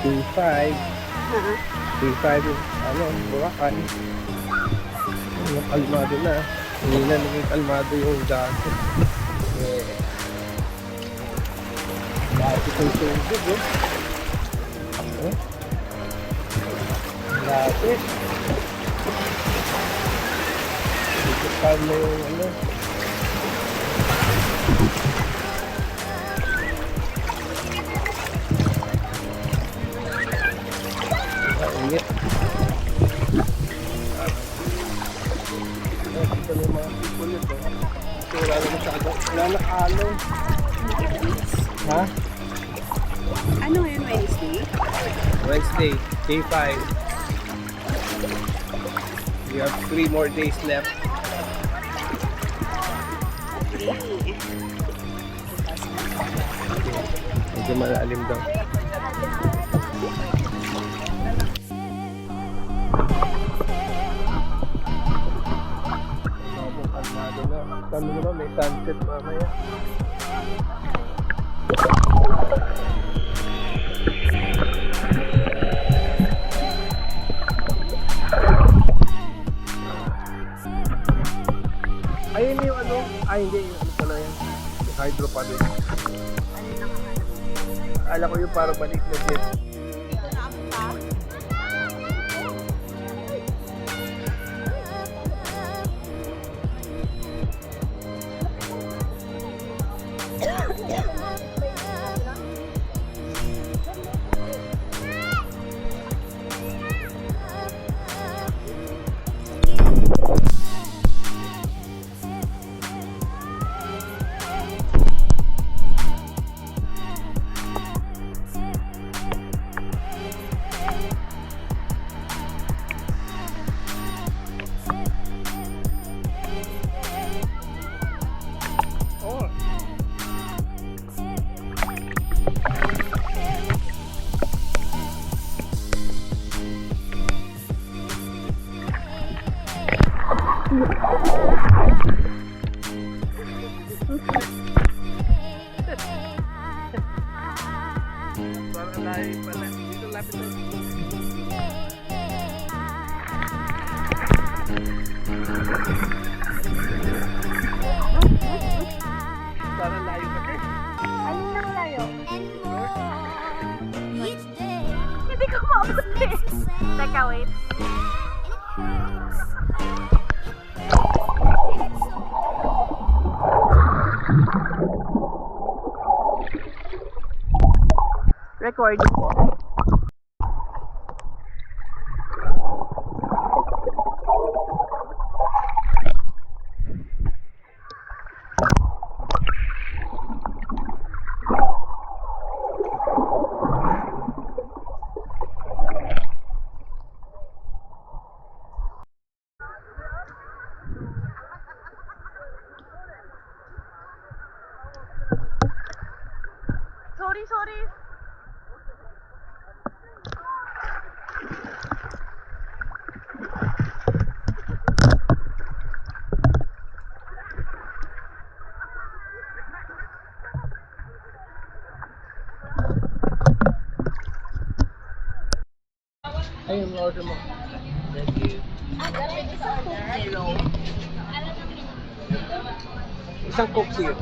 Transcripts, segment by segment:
T5. T5 yung Boracay. Yung kalmado na. Hindi na naging kalmado yung dati. Dati kong tubig dati. Dito pa na yung init. Ito na yung mga people nito. Ito wala na masyado. Wala na alon. Ha? Ano ngayon, Wednesday? Wednesday, day 5. We have 3 more days left. Medyo malalim daw. Kami naman may sunset mamaya. Ayun yung hindi yung pala yan. Yung hydro pa rin. Alam ko yung parang balik na jet. Parang lahi pala. Dito lapit na. Parang layo pa kayo. Ano nang layo? Hindi ko maabot eh. Teka, wait. Recording po. Sorry. Ayun, order mo. Thank you. Isang Coke Zero.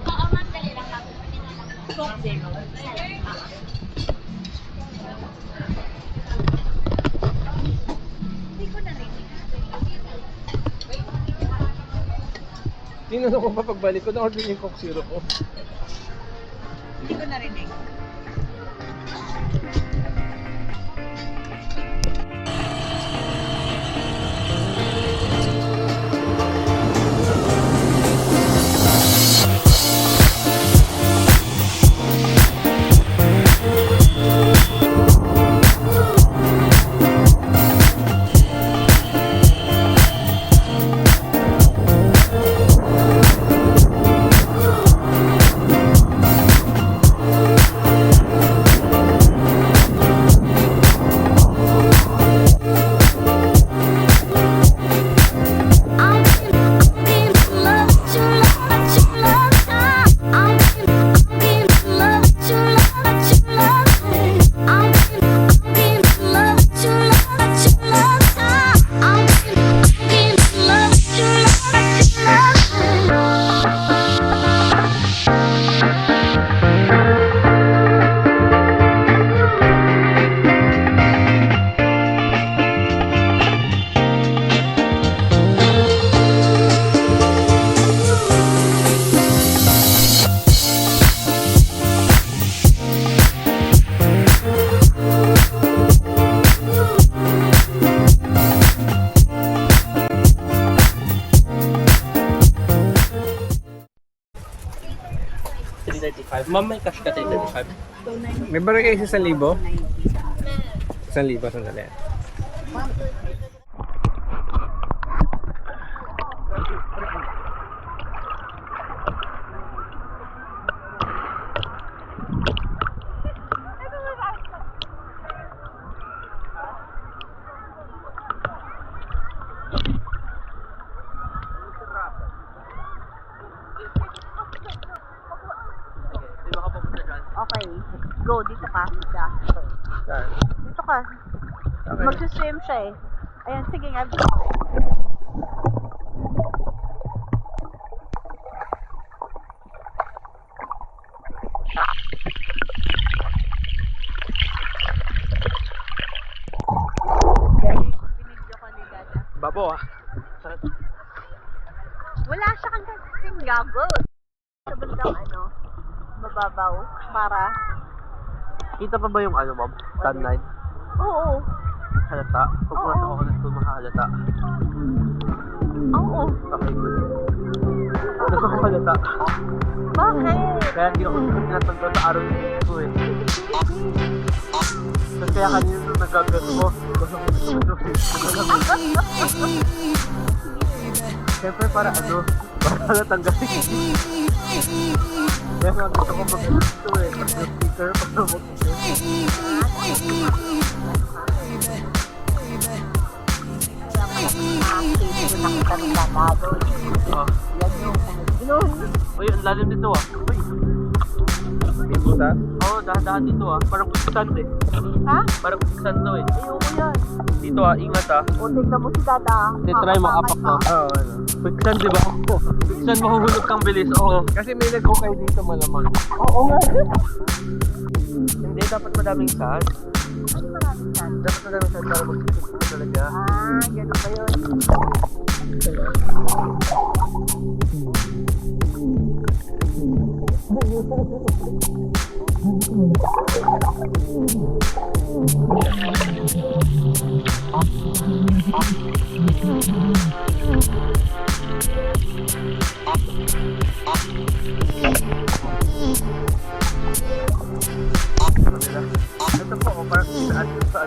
Coke Zero. Hindi ko narinig. Tinanong ko pa pagbalik ko na order yung Coke Zero ko. Hindi ko narinig. Ma'am, may cash ka tayo 35. May barangay kayo sa 1,000? 1,000, sandali. Okay. Go, dito ka. Siya. Dito ka. Magsiswim siya eh. Ayan, sige nga. Binidyo ko ni Dada. Babo ah. Wala siya kang kasing gago. Sa bandang mababaw. Para. Kita pa ba yung ma'am? Sunlight? Oo. Halata? Pag pumasok ako na school, makahalata. Oo. Okay, good. Gusto ko halata. Bakit? Kaya hindi ako tinatanggal sa araw ng ko eh. Tapos kaya kanina nung nagagato ko, gusto ko siyempre para para natanggalin. Kaya nga gusto ko mag-gusto eh. Pag-speaker, para mag-gusto. Uy, ang lalim dito ah. Uy. Pinta? Oo, dahan-dahan dito ah. Parang quicksand eh. Ha? Parang quicksand to eh. Ayoko yan. Dito ah, ingat ah. O, tignan mo si Dada. Try mo, apak na. Oo, Quicksand di ba? Quicksand, mahuhulog kang bilis. Oo. Kasi may nag-hukay dito malamang. Oo nga. Hindi, dapat madaming sand. Ano maraming saan? Dapat madaming sand para mag-quicksand talaga. Ah, gano'n ba yun? Ito po, parang saan sa